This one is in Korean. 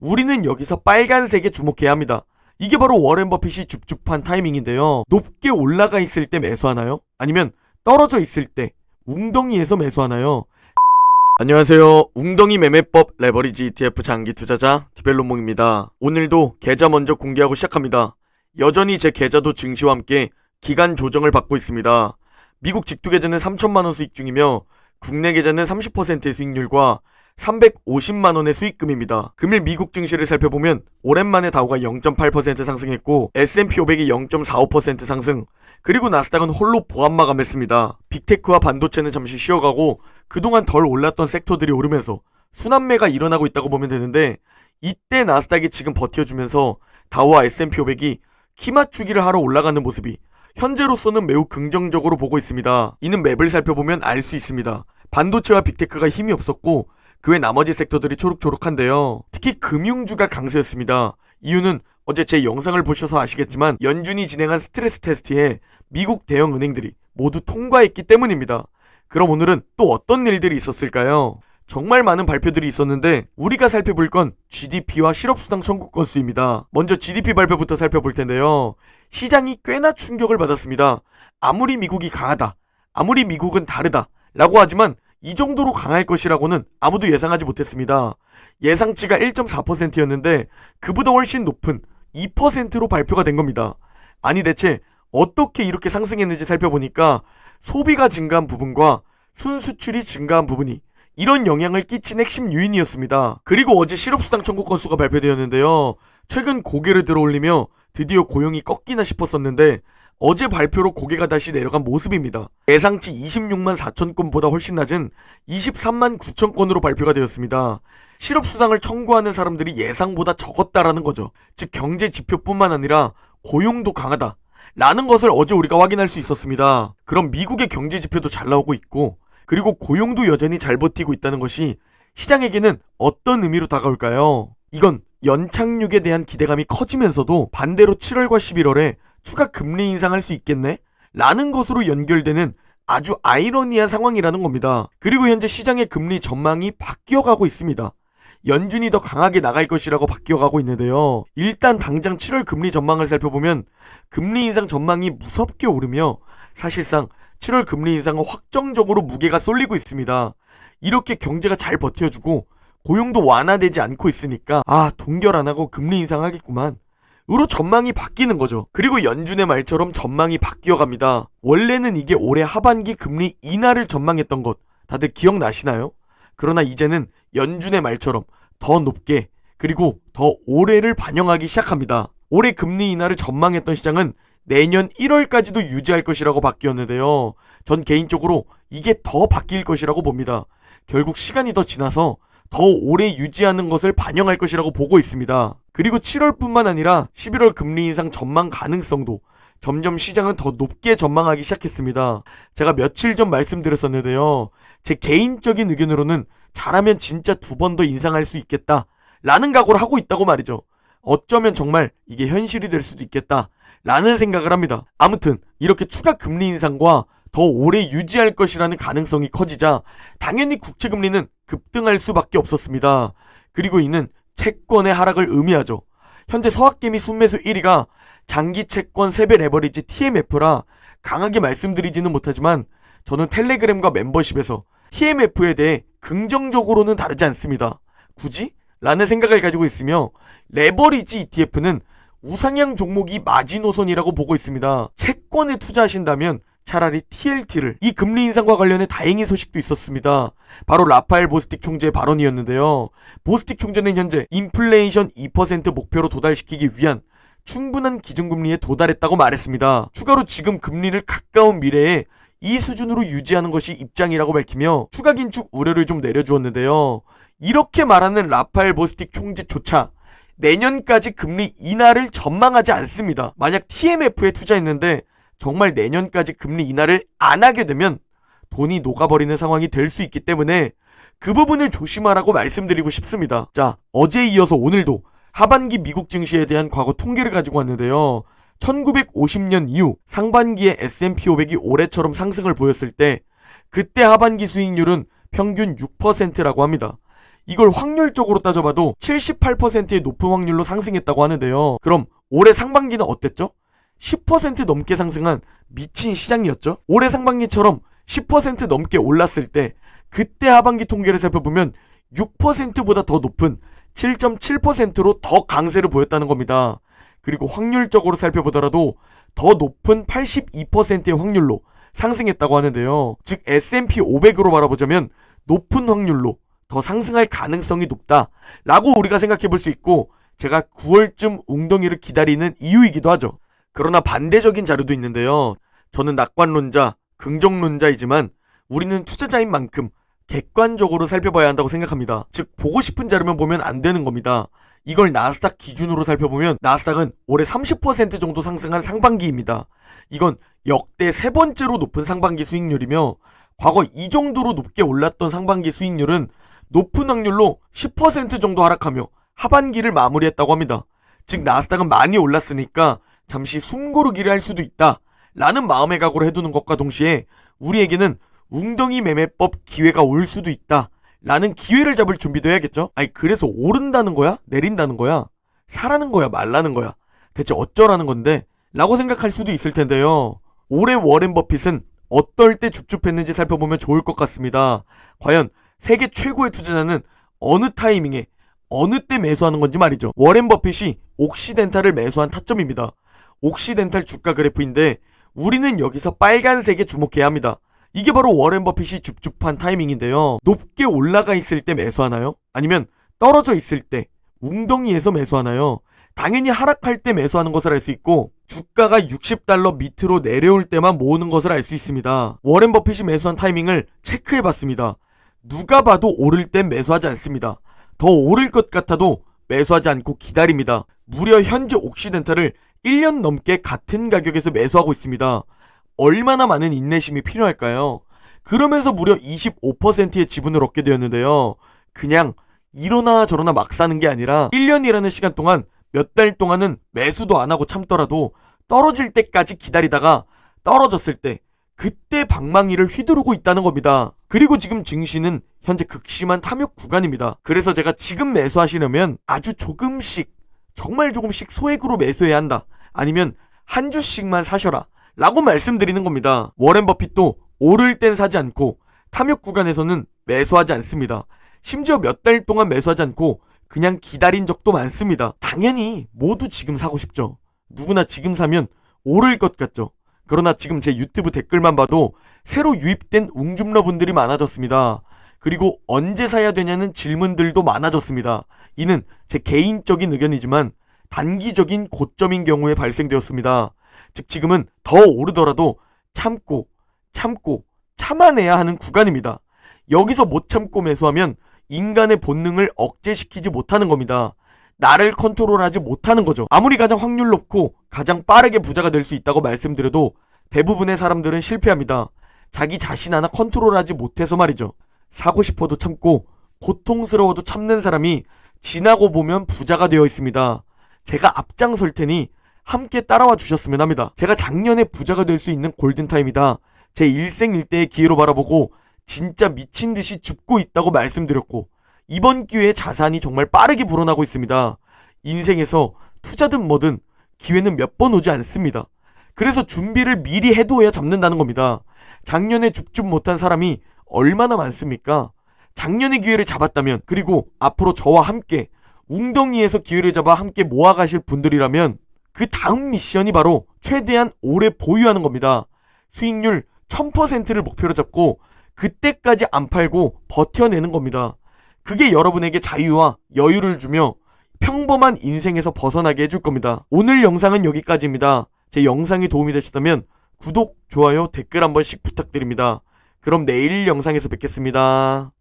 우리는 여기서 빨간색에 주목해야 합니다. 이게 바로 워렌 버핏이 줍줍한 타이밍인데요. 높게 올라가 있을 때 매수하나요? 아니면 떨어져 있을 때 웅덩이에서 매수하나요? 안녕하세요. 웅덩이 매매법 레버리지 ETF 장기 투자자 디벨로몽입니다. 오늘도 계좌 먼저 공개하고 시작합니다. 여전히 제 계좌도 증시와 함께 기간 조정을 받고 있습니다. 미국 직투 계좌는 3천만원 수익 중이며 국내 계좌는 30%의 수익률과 350만원의 수익금입니다. 금일 미국 증시를 살펴보면 오랜만에 다우가 0.8% 상승했고 S&P 500이 0.45% 상승, 그리고 나스닥은 홀로 보합마감했습니다. 빅테크와 반도체는 잠시 쉬어가고 그동안 덜 올랐던 섹터들이 오르면서 순환매가 일어나고 있다고 보면 되는데, 이때 나스닥이 지금 버텨주면서 다우와 S&P 500이 키 맞추기를 하러 올라가는 모습이 현재로서는 매우 긍정적으로 보고 있습니다. 이는 맵을 살펴보면 알 수 있습니다. 반도체와 빅테크가 힘이 없었고 그 외 나머지 섹터들이 초록초록한데요. 특히 금융주가 강세였습니다. 이유는 어제 제 영상을 보셔서 아시겠지만 연준이 진행한 스트레스 테스트에 미국 대형 은행들이 모두 통과했기 때문입니다. 그럼 오늘은 또 어떤 일들이 있었을까요? 정말 많은 발표들이 있었는데 우리가 살펴볼 건 GDP와 실업수당 청구 건수입니다. 먼저 GDP 발표부터 살펴볼 텐데요. 시장이 꽤나 충격을 받았습니다. 아무리 미국이 강하다, 아무리 미국은 다르다 라고 하지만 이 정도로 강할 것이라고는 아무도 예상하지 못했습니다. 예상치가 1.4%였는데 그보다 훨씬 높은 2%로 발표가 된 겁니다. 아니 대체 어떻게 이렇게 상승했는지 살펴보니까 소비가 증가한 부분과 순수출이 증가한 부분이 이런 영향을 끼친 핵심 요인이었습니다. 그리고 어제 실업수당 청구 건수가 발표되었는데요. 최근 고개를 들어올리며 드디어 고용이 꺾이나 싶었었는데 어제 발표로 고개가 다시 내려간 모습입니다. 예상치 26만 4천 건보다 훨씬 낮은 23만 9천 건으로 발표가 되었습니다. 실업수당을 청구하는 사람들이 예상보다 적었다라는 거죠. 즉 경제 지표뿐만 아니라 고용도 강하다 라는 것을 어제 우리가 확인할 수 있었습니다. 그럼 미국의 경제 지표도 잘 나오고 있고 그리고 고용도 여전히 잘 버티고 있다는 것이 시장에게는 어떤 의미로 다가올까요? 이건 연착륙에 대한 기대감이 커지면서도 반대로 7월과 11월에 추가 금리 인상할 수 있겠네? 라는 것으로 연결되는 아주 아이러니한 상황이라는 겁니다. 그리고 현재 시장의 금리 전망이 바뀌어가고 있습니다. 연준이 더 강하게 나갈 것이라고 바뀌어가고 있는데요. 일단 당장 7월 금리 전망을 살펴보면 금리 인상 전망이 무섭게 오르며 사실상 7월 금리 인상은 확정적으로 무게가 쏠리고 있습니다. 이렇게 경제가 잘 버텨주고 고용도 완화되지 않고 있으니까 동결 안 하고 금리 인상하겠구만 으로 전망이 바뀌는 거죠. 그리고 연준의 말처럼 전망이 바뀌어갑니다. 원래는 이게 올해 하반기 금리 인하를 전망했던 것 다들 기억나시나요? 그러나 이제는 연준의 말처럼 더 높게 그리고 더 올해를 반영하기 시작합니다. 올해 금리 인하를 전망했던 시장은 내년 1월까지도 유지할 것이라고 바뀌었는데요. 전 개인적으로 이게 더 바뀔 것이라고 봅니다. 결국 시간이 더 지나서 더 오래 유지하는 것을 반영할 것이라고 보고 있습니다. 그리고 7월뿐만 아니라 11월 금리 인상 전망 가능성도 점점 시장은 더 높게 전망하기 시작했습니다. 제가 며칠 전 말씀드렸었는데요. 제 개인적인 의견으로는 잘하면 진짜 2번 더 인상할 수 있겠다 라는 각오를 하고 있다고 말이죠. 어쩌면 정말 이게 현실이 될 수도 있겠다 라는 생각을 합니다. 아무튼 이렇게 추가 금리 인상과 더 오래 유지할 것이라는 가능성이 커지자 당연히 국채금리는 급등할 수밖에 없었습니다. 그리고 이는 채권의 하락을 의미하죠. 현재 서학개미 순매수 1위가 장기 채권 3배 레버리지 TMF라 강하게 말씀드리지는 못하지만 저는 텔레그램과 멤버십에서 TMF에 대해 긍정적으로는 다르지 않습니다. 굳이? 라는 생각을 가지고 있으며 레버리지 ETF는 우상향 종목이 마지노선이라고 보고 있습니다. 채권에 투자하신다면 차라리 TLT를, 이 금리 인상과 관련해 다행인 소식도 있었습니다. 바로 라파엘 보스틱 총재의 발언이었는데요. 보스틱 총재는 현재 인플레이션 2% 목표로 도달시키기 위한 충분한 기준금리에 도달했다고 말했습니다. 추가로 지금 금리를 가까운 미래에 이 수준으로 유지하는 것이 입장이라고 밝히며 추가 긴축 우려를 좀 내려주었는데요. 이렇게 말하는 라파엘 보스틱 총재조차 내년까지 금리 인하를 전망하지 않습니다. 만약 TMF에 투자했는데 정말 내년까지 금리 인하를 안 하게 되면 돈이 녹아버리는 상황이 될 수 있기 때문에 그 부분을 조심하라고 말씀드리고 싶습니다. 자, 어제에 이어서 오늘도 하반기 미국 증시에 대한 과거 통계를 가지고 왔는데요. 1950년 이후 상반기에 S&P 500이 올해처럼 상승을 보였을 때 그때 하반기 수익률은 평균 6%라고 합니다. 이걸 확률적으로 따져봐도 78%의 높은 확률로 상승했다고 하는데요. 그럼 올해 상반기는 어땠죠? 10% 넘게 상승한 미친 시장이었죠. 올해 상반기처럼 10% 넘게 올랐을 때 그때 하반기 통계를 살펴보면 6%보다 더 높은 7.7%로 더 강세를 보였다는 겁니다. 그리고 확률적으로 살펴보더라도 더 높은 82%의 확률로 상승했다고 하는데요. 즉 S&P 500으로 바라보자면 높은 확률로 더 상승할 가능성이 높다라고 우리가 생각해 볼 수 있고, 제가 9월쯤 웅덩이를 기다리는 이유이기도 하죠. 그러나 반대적인 자료도 있는데요. 저는 낙관론자, 긍정론자이지만 우리는 투자자인 만큼 객관적으로 살펴봐야 한다고 생각합니다. 즉 보고 싶은 자료만 보면 안 되는 겁니다. 이걸 나스닥 기준으로 살펴보면 나스닥은 올해 30% 정도 상승한 상반기입니다. 이건 역대 세 번째로 높은 상반기 수익률이며, 과거 이 정도로 높게 올랐던 상반기 수익률은 높은 확률로 10% 정도 하락하며 하반기를 마무리했다고 합니다. 즉 나스닥은 많이 올랐으니까 잠시 숨고르기를 할 수도 있다 라는 마음의 각오를 해두는 것과 동시에 우리에게는 웅덩이 매매법 기회가 올 수도 있다 라는 기회를 잡을 준비도 해야겠죠. 아니 그래서 오른다는 거야? 내린다는 거야? 사라는 거야? 말라는 거야? 대체 어쩌라는 건데? 라고 생각할 수도 있을 텐데요. 올해 워렌 버핏은 어떨 때 줍줍했는지 살펴보면 좋을 것 같습니다. 과연 세계 최고의 투자자는 어느 타이밍에 어느 때 매수하는 건지 말이죠. 워렌 버핏이 옥시덴탈을 매수한 타점입니다. 옥시덴탈 주가 그래프인데 우리는 여기서 빨간색에 주목해야 합니다. 이게 바로 워렌 버핏이 줍줍한 타이밍인데요. 높게 올라가 있을 때 매수하나요? 아니면 떨어져 있을 때 웅덩이에서 매수하나요? 당연히 하락할 때 매수하는 것을 알 수 있고, 주가가 60달러 밑으로 내려올 때만 모으는 것을 알 수 있습니다. 워렌 버핏이 매수한 타이밍을 체크해봤습니다. 누가 봐도 오를 땐 매수하지 않습니다. 더 오를 것 같아도 매수하지 않고 기다립니다. 무려 현재 옥시덴탈을 1년 넘게 같은 가격에서 매수하고 있습니다. 얼마나 많은 인내심이 필요할까요? 그러면서 무려 25%의 지분을 얻게 되었는데요. 그냥 이러나 저러나 막 사는 게 아니라 1년이라는 시간 동안 몇 달 동안은 매수도 안 하고 참더라도 떨어질 때까지 기다리다가 떨어졌을 때 그때 방망이를 휘두르고 있다는 겁니다. 그리고 지금 증시는 현재 극심한 탐욕 구간입니다. 그래서 제가 지금 매수하시려면 아주 조금씩, 정말 조금씩 소액으로 매수해야 한다. 아니면 한 주씩만 사셔라 라고 말씀드리는 겁니다. 워렌 버핏도 오를 땐 사지 않고 탐욕 구간에서는 매수하지 않습니다. 심지어 몇 달 동안 매수하지 않고 그냥 기다린 적도 많습니다. 당연히 모두 지금 사고 싶죠. 누구나 지금 사면 오를 것 같죠. 그러나 지금 제 유튜브 댓글만 봐도 새로 유입된 웅줌러분들이 많아졌습니다. 그리고 언제 사야 되냐는 질문들도 많아졌습니다. 이는 제 개인적인 의견이지만 단기적인 고점인 경우에 발생되었습니다. 즉 지금은 더 오르더라도 참고 참아내야 하는 구간입니다. 여기서 못 참고 매수하면 인간의 본능을 억제시키지 못하는 겁니다. 나를 컨트롤하지 못하는 거죠. 아무리 가장 확률 높고 가장 빠르게 부자가 될 수 있다고 말씀드려도 대부분의 사람들은 실패합니다. 자기 자신 하나 컨트롤하지 못해서 말이죠. 사고 싶어도 참고 고통스러워도 참는 사람이 지나고 보면 부자가 되어 있습니다. 제가 앞장설 테니 함께 따라와 주셨으면 합니다. 제가 작년에 부자가 될 수 있는 골든타임이다. 제 일생일대의 기회로 바라보고 진짜 미친듯이 죽고 있다고 말씀드렸고, 이번 기회에 자산이 정말 빠르게 불어나고 있습니다. 인생에서 투자든 뭐든 기회는 몇 번 오지 않습니다. 그래서 준비를 미리 해두어야 잡는다는 겁니다. 작년에 줍줍 못한 사람이 얼마나 많습니까? 작년에 기회를 잡았다면, 그리고 앞으로 저와 함께 웅덩이에서 기회를 잡아 함께 모아가실 분들이라면 그 다음 미션이 바로 최대한 오래 보유하는 겁니다. 수익률 1000%를 목표로 잡고 그때까지 안 팔고 버텨내는 겁니다. 그게 여러분에게 자유와 여유를 주며 평범한 인생에서 벗어나게 해줄 겁니다. 오늘 영상은 여기까지입니다. 제 영상이 도움이 되셨다면 구독, 좋아요, 댓글 한 번씩 부탁드립니다. 그럼 내일 영상에서 뵙겠습니다.